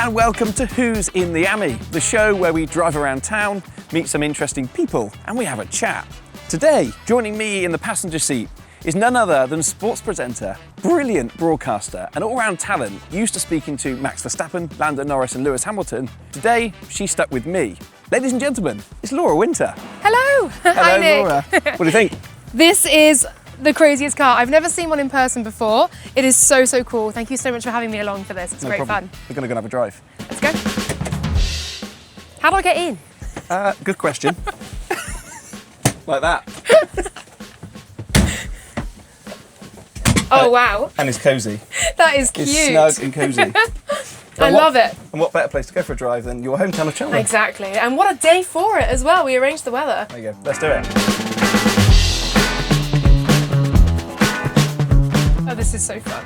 and welcome to Who's in the Ami, the show where we drive around town, meet some interesting people, and we have a chat. Today, joining me in the passenger seat is none other than sports presenter, brilliant broadcaster, and all-round talent used to speaking to Max Verstappen, Lando Norris and Lewis Hamilton. Today, she's stuck with me. Ladies and gentlemen, it's Laura Winter. Hello! Hello, Hi, Nick. Laura. What do you think? This is the craziest car. I've never seen one in person before. It is so, so cool. Thank you so much for having me along for this. It's great fun. We're going to go and have a drive. Let's go. How do I get in? Good question. Like that. Oh, wow. And it's cosy. That is cute. It's snug and cosy. I love it. And what better place to go for a drive than your hometown of Cheltenham? Exactly. And what a day for it as well. We arranged the weather. There you go. Let's do it. Oh, this is so fun.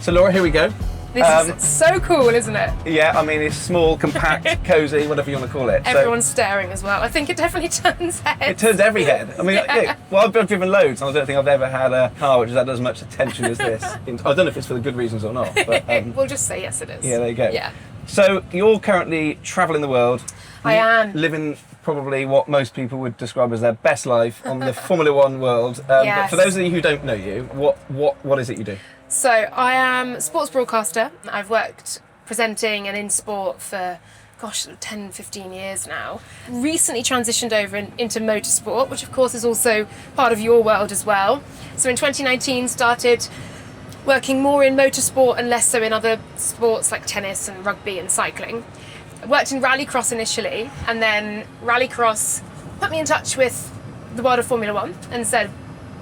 So Laura, here we go. This is so cool, isn't it? Yeah, I mean, it's small, compact, cosy, whatever you want to call it. Everyone's staring as well. I think it definitely turns heads. It turns every head. I mean, yeah. Well, I've driven loads, and I don't think I've ever had a car which has had as much attention as this. I don't know if it's for the good reasons or not, but... we'll just say yes, it is. Yeah, there you go. Yeah. So, you're currently travelling the world. I am. Living probably what most people would describe as their best life on the Formula One world. Yes. But for those of you who don't know you, what is it you do? So I am a sports broadcaster. I've worked presenting and in sport for, 10, 15 years now. Recently transitioned over into motorsport, which of course is also part of your world as well. So in 2019 started working more in motorsport and less so in other sports like tennis and rugby and cycling. I worked in rallycross initially, and then rallycross put me in touch with the world of Formula One and said,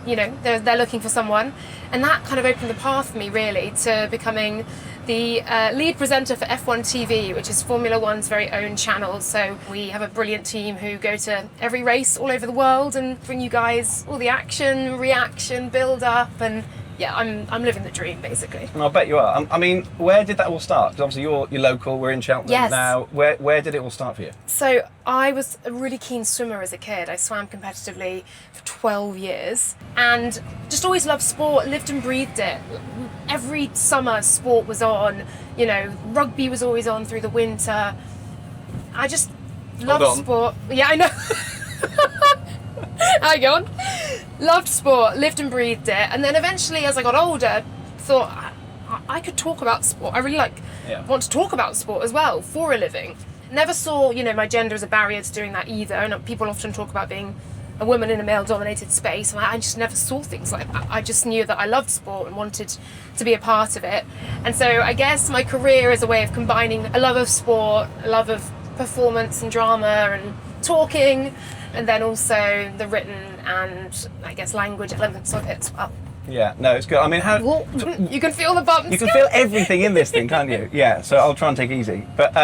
you know, they're looking for someone. And that kind of opened the path for me really to becoming the lead presenter for F1TV, which is Formula One's very own channel. So we have a brilliant team who go to every race all over the world and bring you guys all the action, reaction, build up, and yeah, I'm living the dream basically. And I'll bet you are. I mean, where did that all start? Because obviously you're local, we're in Cheltenham Yes. now. Where did it all start for you? So I was a really keen swimmer as a kid. I swam competitively for 12 years and just always loved sport, lived and breathed it. Every summer sport was on, you know, rugby was always on through the winter. I just loved sport. Yeah, I know. Hang on. Loved sport, lived and breathed it, and then eventually as I got older thought I could talk about sport. I really want to talk about sport as well for a living. Never saw, you know, my gender as a barrier to doing that either, and people often talk about being a woman in a male dominated space, and I just never saw things like that. I just knew that I loved sport and wanted to be a part of it. And so I guess my career is a way of combining a love of sport, a love of performance and drama and talking, and then also the written and I guess language elements of it as well. Yeah, no, it's good. I mean, you can feel the bumps. You can feel everything in this thing, can't you? Yeah, so I'll try and take it easy. But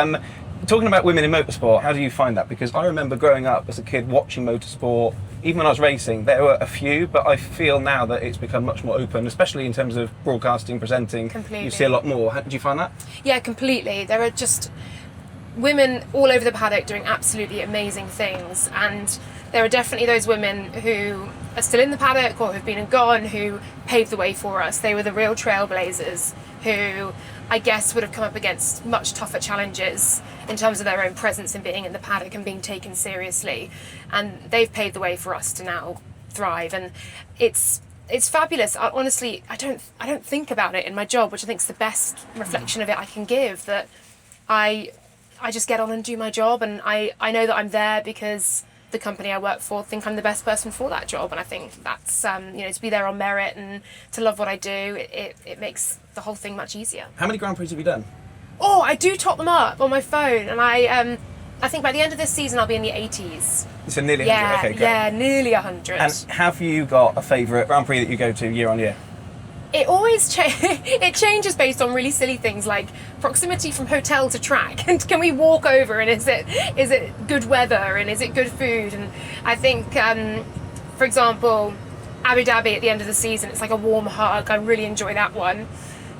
talking about women in motorsport, how do you find that? Because I remember growing up as a kid watching motorsport. Even when I was racing, there were a few, but I feel now that it's become much more open, especially in terms of broadcasting, presenting. Completely. You see a lot more. Do you find that? Yeah, completely. There are just women all over the paddock doing absolutely amazing things, and there are definitely those women who are still in the paddock or who've been and gone who paved the way for us. They were the real trailblazers who I guess would have come up against much tougher challenges in terms of their own presence in being in the paddock and being taken seriously, and they've paved the way for us to now thrive, and it's fabulous. Honestly, I don't think about it in my job, which I think is the best reflection of it I can give, that I just get on and do my job, and I know that I'm there because the company I work for think I'm the best person for that job, and I think that's you know, to be there on merit and to love what I do, it makes the whole thing much easier. How many Grand Prix have you done? Oh, I do top them up on my phone, and I think by the end of this season I'll be in the 80s. So nearly 100. Okay, great. Yeah, nearly 100. And have you got a favourite Grand Prix that you go to year on year? It always it changes based on really silly things like proximity from hotel to track, and can we walk over, and is it good weather, and is it good food. And I think for example Abu Dhabi at the end of the season, it's like a warm hug. I really enjoy that one.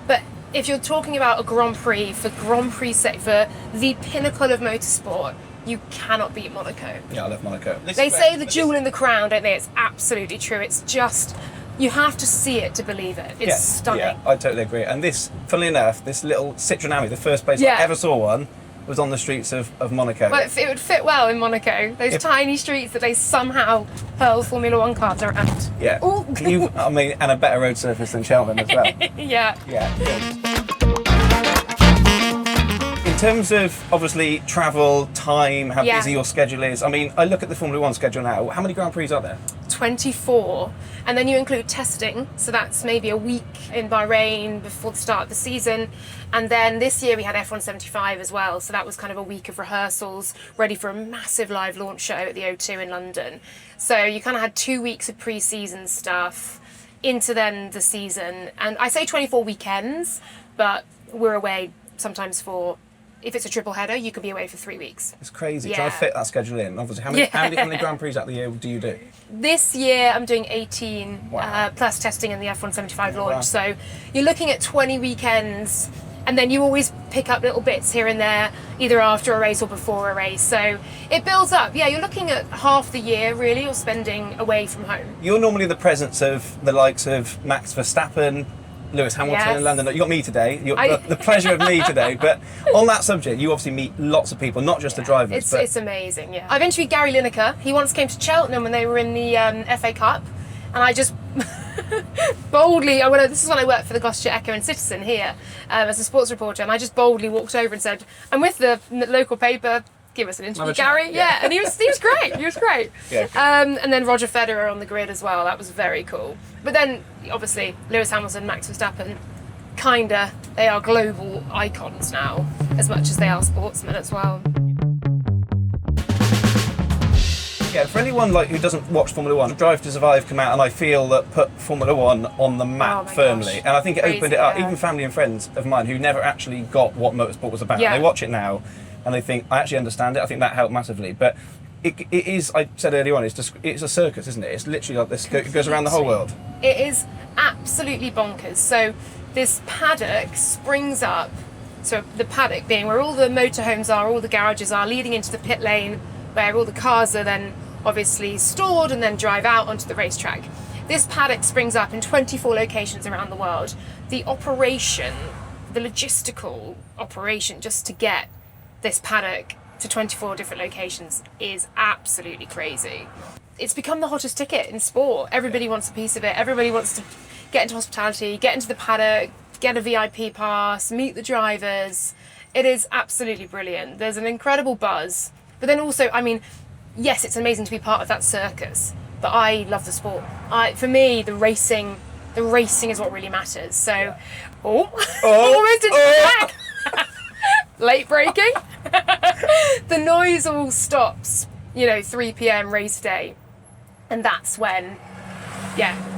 But if you're talking about a Grand Prix for the pinnacle of motorsport, you cannot beat Monaco. Yeah, I love Monaco. They say the jewel in the crown, don't they? It's absolutely true. It's just You have to see it to believe it. It's stunning. Yeah, I totally agree. And this, funnily enough, this little Citroen Ami, the first place I ever saw one, was on the streets of Monaco. But it would fit well in Monaco. Those tiny streets that they somehow hurl Formula One cars around. Yeah. And a better road surface than Cheltenham as well. Yeah. In terms of, obviously, travel, time, how busy your schedule is, I mean, I look at the Formula One schedule now. How many Grand Prix are there? 24. And then you include testing, so that's maybe a week in Bahrain before the start of the season. And then this year we had F175 as well, so that was kind of a week of rehearsals, ready for a massive live launch show at the O2 in London. So you kind of had 2 weeks of pre-season stuff into then the season. And I say 24 weekends, but we're away sometimes for, if it's a triple header, you could be away for 3 weeks. It's crazy trying to fit that schedule in. Obviously, how many Grand Prix out of the year do you do? This year I'm doing 18 plus testing in the F175 launch. So you're looking at 20 weekends, and then you always pick up little bits here and there, either after a race or before a race. So it builds up. Yeah, you're looking at half the year really you're spending away from home. You're normally the presence of the likes of Max Verstappen, Lewis Hamilton in London. You got me today. The pleasure of me today. But on that subject, you obviously meet lots of people, not just the drivers. It's amazing. Yeah, I've interviewed Gary Lineker. He once came to Cheltenham when they were in the FA Cup, and I just boldly. This is when I worked for the Gloucestershire Echo and Citizen here as a sports reporter, and I just boldly walked over and said, "I'm with the local paper. Give us an interview, Gary." Yeah, and he was great. He was great. Yeah. And then Roger Federer on the grid as well. That was very cool. But then obviously Lewis Hamilton, Max Verstappen, they are global icons now, as much as they are sportsmen as well. Yeah, for anyone who doesn't watch Formula One, Drive to Survive come out, and I feel that put Formula One on the map firmly. Gosh. And I think it opened it up. Yeah. Even family and friends of mine who never actually got what motorsport was about, they watch it now and they think, I actually understand it. I think that helped massively. But it is, I said earlier on, it's a circus, isn't it? It's literally like this. It goes around the whole world. It is absolutely bonkers. So this paddock springs up, so the paddock being where all the motorhomes are, all the garages are, leading into the pit lane, where all the cars are then obviously stored and then drive out onto the racetrack. This paddock springs up in 24 locations around the world. The operation, the logistical operation just to get this paddock to 24 different locations is absolutely crazy. It's become the hottest ticket in sport. Everybody wants a piece of it. Everybody wants to get into hospitality, get into the paddock, get a VIP pass, meet the drivers. It is absolutely brilliant. There's an incredible buzz. But then also, I mean, yes, it's amazing to be part of that circus, but I love the sport. For me, the racing is what really matters. So, almost into the back. Late braking. The noise all stops, 3 p.m. race day. And that's when,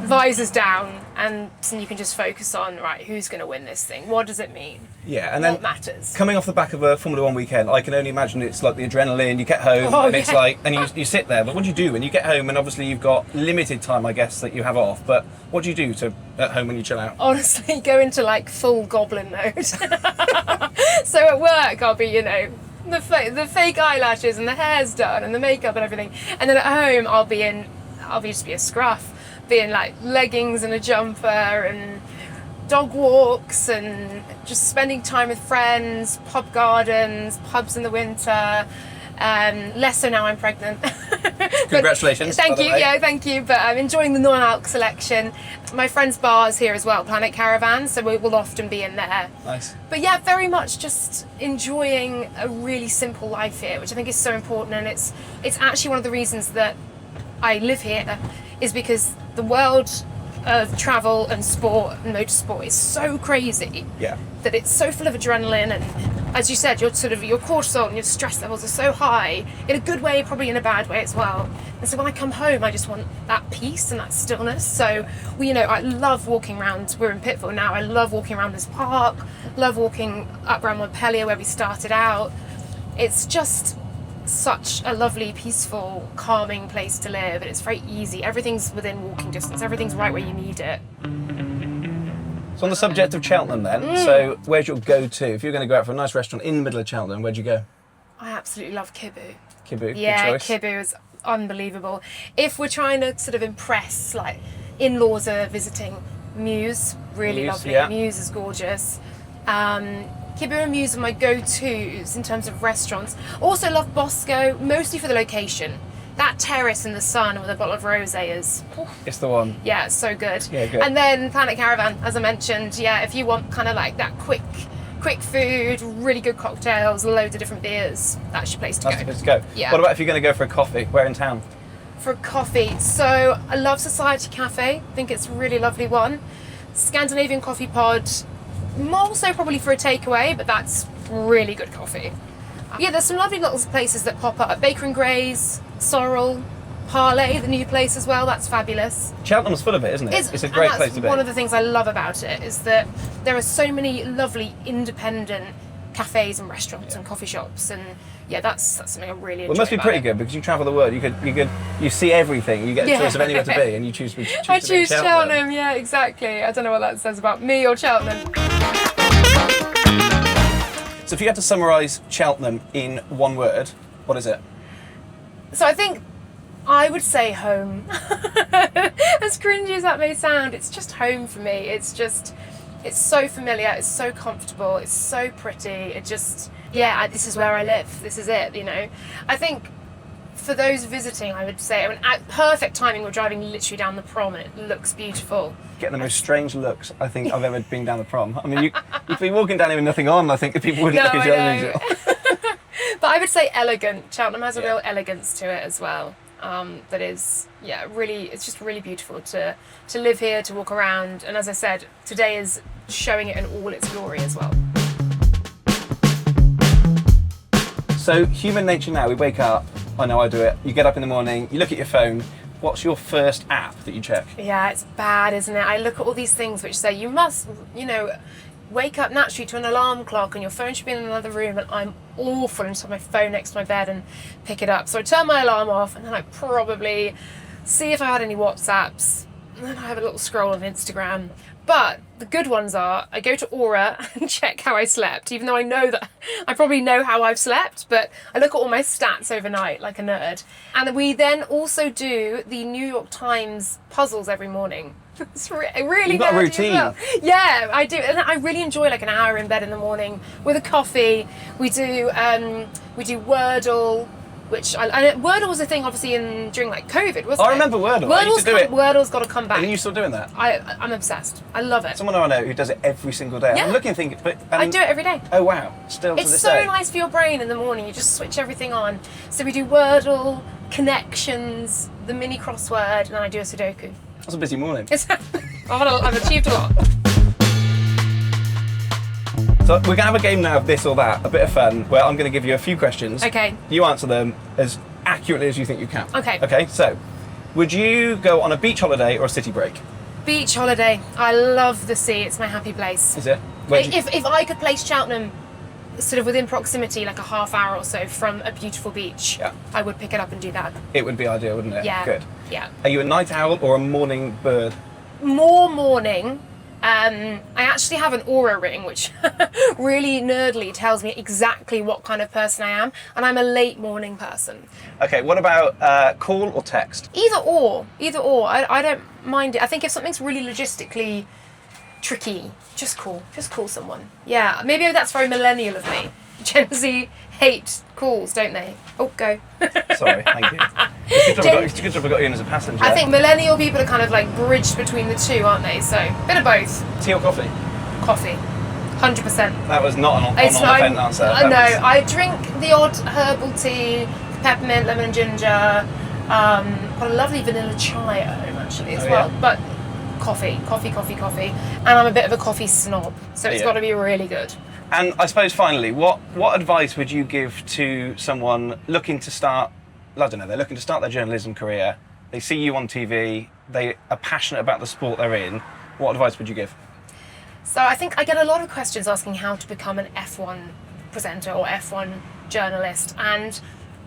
visors down, and you can just focus on, right, who's going to win this thing? What does it mean? Yeah, and then what matters? Coming off the back of a Formula One weekend, I can only imagine it's like the adrenaline. You get home and it's like, and you sit there. But what do you do when you get home? And obviously you've got limited time, I guess, that you have off. But what do you do at home when you chill out? Honestly, go into full goblin mode. So at work, I'll be, the fake eyelashes and the hair's done and the makeup and everything. And then at home, I'll just be a scruff, be in leggings and a jumper and dog walks and just spending time with friends, pub gardens, pubs in the winter. Less so now I'm pregnant. Congratulations. Thank you. Yeah, thank you. But I'm enjoying the non-alc selection. My friend's bar is here as well, Planet Caravan, so we will often be in there. Nice. But yeah, very much just enjoying a really simple life here, which I think is so important. And it's actually one of the reasons that I live here, is because the world of travel and sport and motorsport is so crazy that it's so full of adrenaline, and as you said, your cortisol and your stress levels are so high, in a good way, probably in a bad way as well. And so when I come home, I just want that peace and that stillness. So I love walking around. We're in Pittville now. I love walking around this park, love walking up around Montpellier where we started out. It's just such a lovely, peaceful, calming place to live, and it's very easy. Everything's within walking distance. Everything's right where you need it. So on the subject of Cheltenham then, so where's your go-to? If you're going to go out for a nice restaurant in the middle of Cheltenham, where'd you go? I absolutely love Kibbu. Kibbu, Yeah, good choice. Kibbu is unbelievable. If we're trying to sort of impress in-laws are visiting. Muse, really lovely. Yeah. Muse is gorgeous. Kibera and Muse are my go-tos in terms of restaurants. Also love Bosco, mostly for the location. That terrace in the sun with a bottle of rosé is... It's the one. Yeah, it's so good. Yeah, good. And then Planet Caravan, as I mentioned, yeah, if you want kind of like that quick food, really good cocktails, loads of different beers, that's your place to go. That's the place to go. Yeah. What about if you're going to go for a coffee? Where in town? For coffee, so I love Society Cafe. I think it's a really lovely one. Scandinavian Coffee Pod, more so probably for a takeaway, but that's really good coffee. Yeah, there's some lovely little places that pop up. Baker and Gray's, Sorrel, Parley, the new place as well. That's fabulous. Cheltenham's full of it, isn't it? It's a great place to be. One of the things I love about it is that there are so many lovely independent cafes and restaurants and coffee shops, and yeah, that's something I really enjoy. Well, it must be pretty good because you travel the world. You see everything. You get a choice of anywhere to be, and you choose to be I choose Cheltenham. Cheltenham. Yeah, exactly. I don't know what that says about me or Cheltenham. So if you had to summarise Cheltenham in one word, what is it? So I think I would say home. As cringy as that may sound, it's just home for me. It's so familiar, it's so comfortable, it's so pretty. It just, this is where I live. This is it, you know. I think for those visiting, I would say, at perfect timing, we're driving literally down the prom and it looks beautiful. Getting the most strange looks I think I've ever been down the prom. I mean, you'd be walking down here with nothing on. I think the people wouldn't know I know. But I would say elegant. Cheltenham has a real elegance to it as well. That is, really, it's just really beautiful to live here, to walk around. And as I said, today is showing it in all its glory as well. So human nature now, we wake up, I know I do it, you get up in the morning, you look at your phone, what's your first app that you check? Yeah, it's bad, isn't it? I look at all these things which say you must, wake up naturally to an alarm clock and your phone should be in another room, and I'm awful and have my phone next to my bed and pick it up. So I turn my alarm off and then I probably see if I had any WhatsApps, and then I have a little scroll on Instagram. But the good ones are, I go to Aura and check how I slept, even though I know that I probably know how I've slept, but I look at all my stats overnight like a nerd. And we then also do the New York Times puzzles every morning. It's really You've got a routine. Well. Yeah, I do. And I really enjoy like an hour in bed in the morning with a coffee. We do Wordle, which Wordle was a thing obviously during like COVID, wasn't it? I remember Wordle. I used to do it. Wordle's got to come back. Are you still doing that? I'm obsessed. I love it. Someone I know who does it every single day. Yeah. I'm looking and thinking, I do it every day. Oh wow, still to It's this so day. nice for your brain in the morning. You just switch everything on. So we do Wordle, connections, the mini crossword, and then I do a Sudoku. That's a busy morning. I've achieved a lot. So we're going to have a game now of this or that, a bit of fun, where I'm going to give you a few questions. Okay. You answer them as accurately as you think you can. Okay. Okay, so would you go on a beach holiday or a city break? Beach holiday. I love the sea. It's my happy place. Is it? If I could place Cheltenham sort of within proximity, like a half hour or so from a beautiful beach, I would pick it up and do that. It would be ideal, wouldn't it? Yeah. Good. Yeah. Are you a night owl or a morning bird? More morning. I actually have an aura ring, which really nerdly tells me exactly what kind of person I am, and I'm a late morning person. Okay, what about call or text? Either or. I don't mind it. I think if something's really logistically tricky, just call someone. Yeah, maybe that's very millennial of me. Gen Z hate calls, don't they? Oh, go. Sorry, thank you. It's good to have got you in as a passenger. I think millennial people are kind of like bridged between the two, aren't they? So, bit of both. Tea or coffee? Coffee. 100%. That was not an It's not. on-the-fence answer. No, I drink the odd herbal tea, peppermint, lemon and ginger, got a lovely vanilla chai at home actually as well. Yeah. But coffee. And I'm a bit of a coffee snob, so it's got to be really good. And I suppose finally, what advice would you give to someone looking to start, I don't know, they're looking to start their journalism career, they see you on TV, they are passionate about the sport they're in, what advice would you give? So I think I get a lot of questions asking how to become an F1 presenter or F1 journalist, and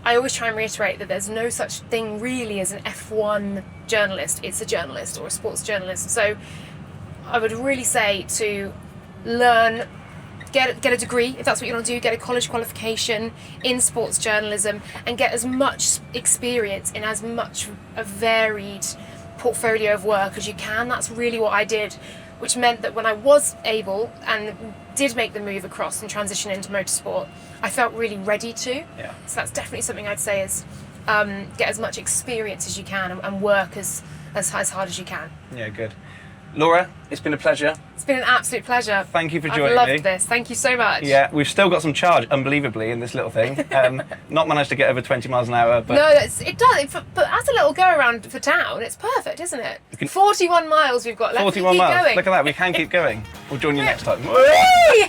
I always try and reiterate that there's no such thing really as an F1 journalist. It's a journalist or a sports journalist. So I would really say to learn, get a degree if that's what you want to do, get a college qualification in sports journalism, and get as much experience in as much a varied portfolio of work as you can. That's really what I did, which meant that when I was able and did make the move across and transition into motorsport, I felt really ready to. Yeah. So that's definitely something I'd say is get as much experience as you can and work as hard as you can. Yeah, good. Laura, it's been a pleasure. It's been an absolute pleasure. Thank you for joining me. I've loved this. Thank you so much. Yeah, we've still got some charge, unbelievably, in this little thing. Not managed to get over 20 miles an hour, but... No, it does. But as a little go around for town, it's perfect, isn't it? 41 miles we've got left. 41 Keep miles. going. Look at that, we can keep going. We'll join you next time. Whee!